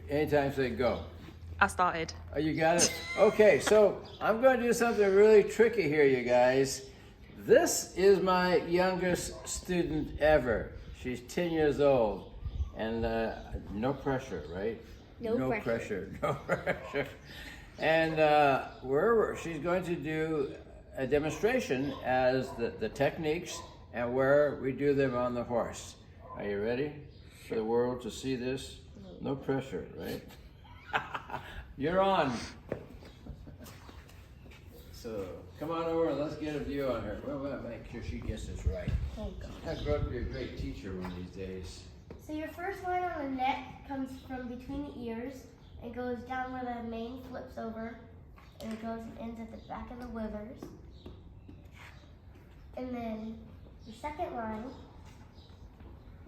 Anytime, say go. I started. Oh, you got it? Okay, so I'm going to do something really tricky here, you guys. This is my youngest student ever. She's 10 years old. And no pressure, right? No pressure. No pressure. And she's going to do a demonstration as the techniques and where we do them on the horse. Are you ready for the world to see this? No pressure, right? You're on. So come on over and let's get a view on her. We'll make sure she gets this right. Oh, God. I'll grow up to be a great teacher one of these days. So your first line on the neck comes from between the ears and goes down where the mane flips over, and it goes and ends at the back of the withers. And then your second line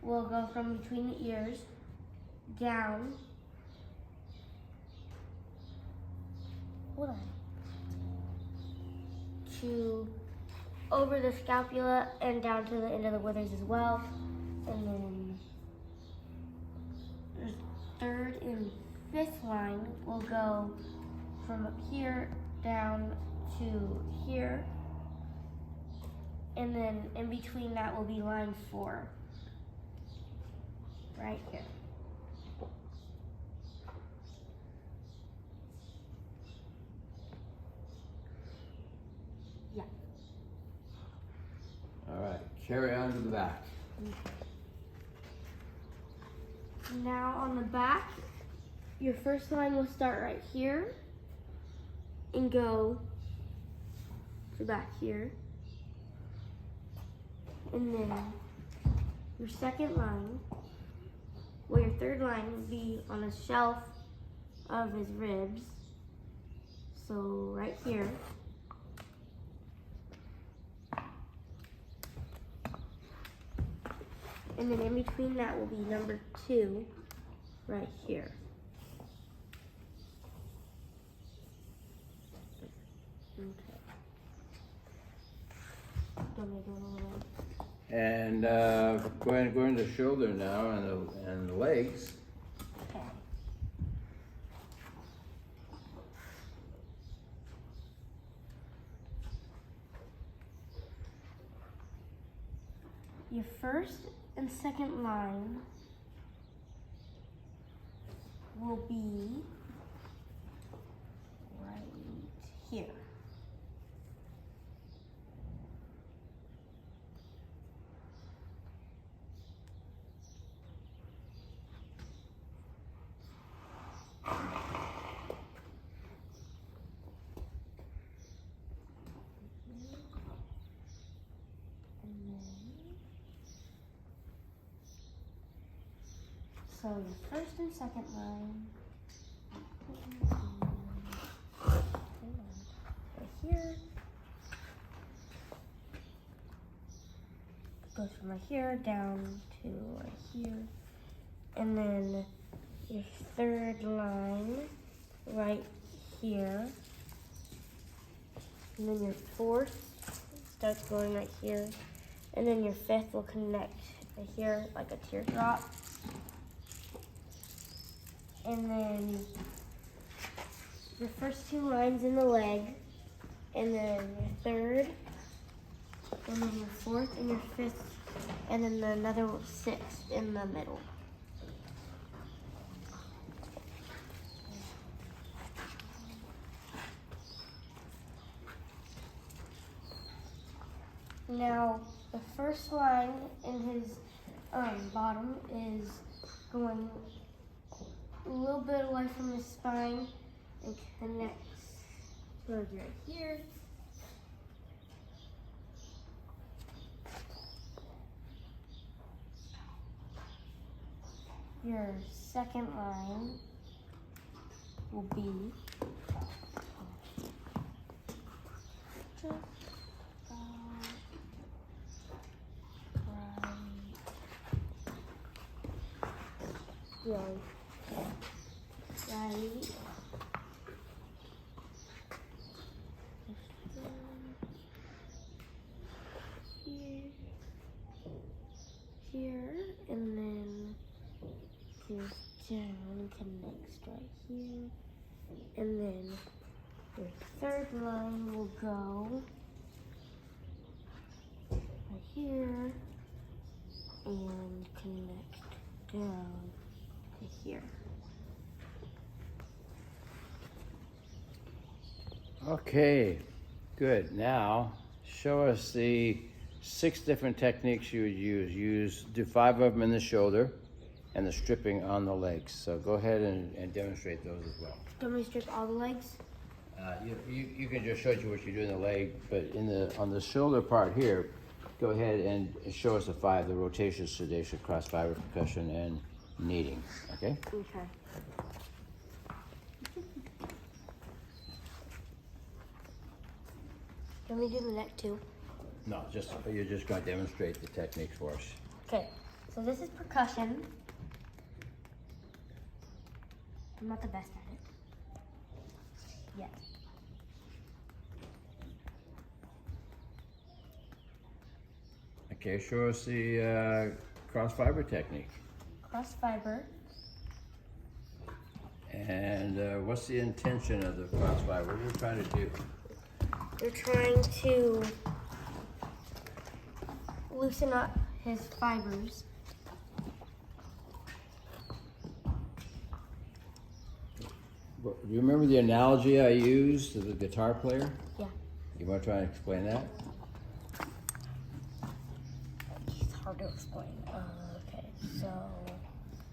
will go from between the ears down. Hold on. To over the scapula and down to the end of the withers as well. And then the third and fifth line will go from up here down to here. And then in between that will be line 4. Right here. Yeah. All right, carry on to the back. Now on the back, your first line will start right here and go to back here. And then your second line, well, your third line will be on the shelf of his ribs. So right here. And then in between that will be number 2 right here. Okay. Don't make it a little bit. And going to the shoulder now and the legs. Okay. Your first and second line will be right here. So your first and second line right here goes from right here down to right here, and then your third line right here, and then your fourth starts going right here, and then your fifth will connect right here like a teardrop. And then your first 2 lines in the leg, and then your third, and then your fourth and your fifth, and then another 6th in the middle. Now, the first line in his bottom is going a little bit away from the spine and connects towards right here. Your second line will be just right. Here, and then goes down and connects right here. And then your third line will go right here and connect down to here. Okay, good. Now, show us the 6 different techniques you would use. Do 5 of them in the shoulder and the stripping on the legs. So go ahead and demonstrate those as well. Do you want me to strip all the legs? You can just show you what you do in the leg, but on the shoulder part here, go ahead and show us the 5, the rotation, sedation, cross fiber, percussion, and kneading, okay? Okay. Do you want me to do the neck too? No, you're just going to demonstrate the techniques for us. Okay, so this is percussion. I'm not the best at it yet. Okay, show us the cross fiber technique. Cross fiber. And what's the intention of the cross fiber? What are you trying to do? We're trying to loosen up his fibers. Do you remember the analogy I used to the guitar player? Yeah. You want to try and explain that? It's hard to explain. Okay, so.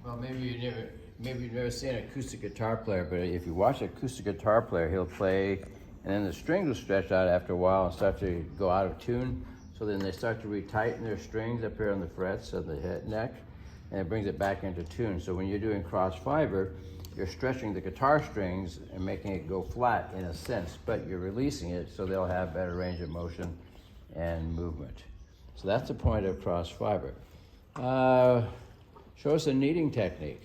Well, maybe you've never seen an acoustic guitar player, but if you watch an acoustic guitar player, he'll play, and then the strings will stretch out after a while and start to go out of tune. So then they start to retighten their strings up here on the frets of the head neck, and it brings it back into tune. So when you're doing cross fiber, you're stretching the guitar strings and making it go flat in a sense, but you're releasing it so they'll have better range of motion and movement. So that's the point of cross fiber. Show us a kneading technique.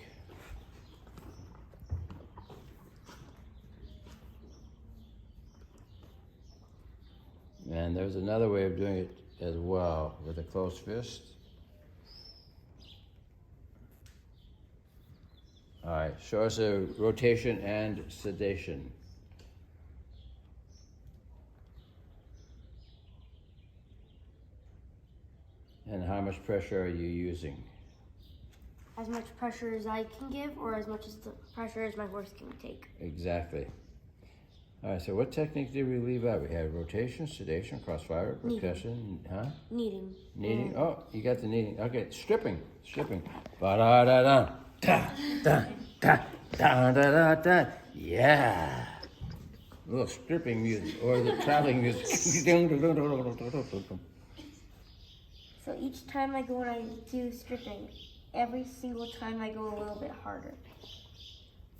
And there's another way of doing it as well, with a closed fist. All right, show us a rotation and sedation. And how much pressure are you using? As much pressure as I can give, or as much as the pressure as my horse can take. Exactly. All right, so what technique did we leave out? We had rotation, sedation, cross fiber, percussion, huh? Kneading. Kneading. Oh, you got the kneading. Okay, stripping. Ba-da-da-da. Da, da, da, da, da, da, da. Yeah. A little stripping music, or the traveling music. So each time I go and I do stripping, every single time I go a little bit harder.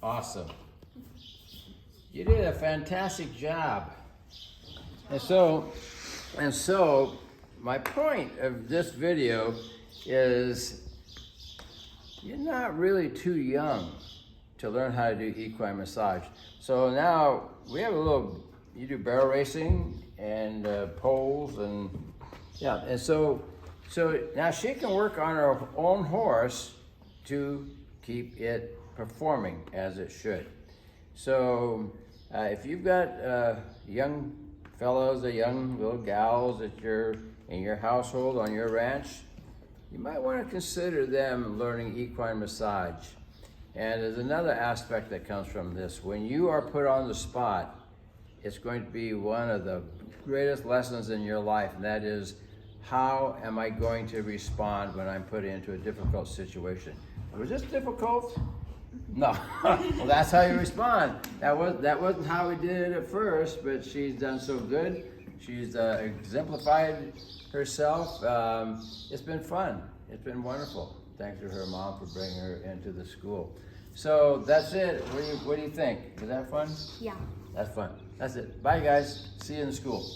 Awesome. You did a fantastic job. And so, my point of this video is you're not really too young to learn how to do equine massage. So now we have you do barrel racing and poles and yeah, and so now she can work on her own horse to keep it performing as it should. So if you've got young fellows or young little gals that you're in your household, on your ranch, you might want to consider them learning equine massage. And there's another aspect that comes from this. When you are put on the spot, it's going to be one of the greatest lessons in your life, and that is, how am I going to respond when I'm put into a difficult situation? Was this difficult? No. Well, that's how you respond. That wasn't how we did it at first, but she's done so good. She's exemplified herself. It's been fun. It's been wonderful. Thanks to her mom for bringing her into the school. So that's it. What do you think? Was that fun? Yeah. That's fun. That's it. Bye, guys. See you in the school.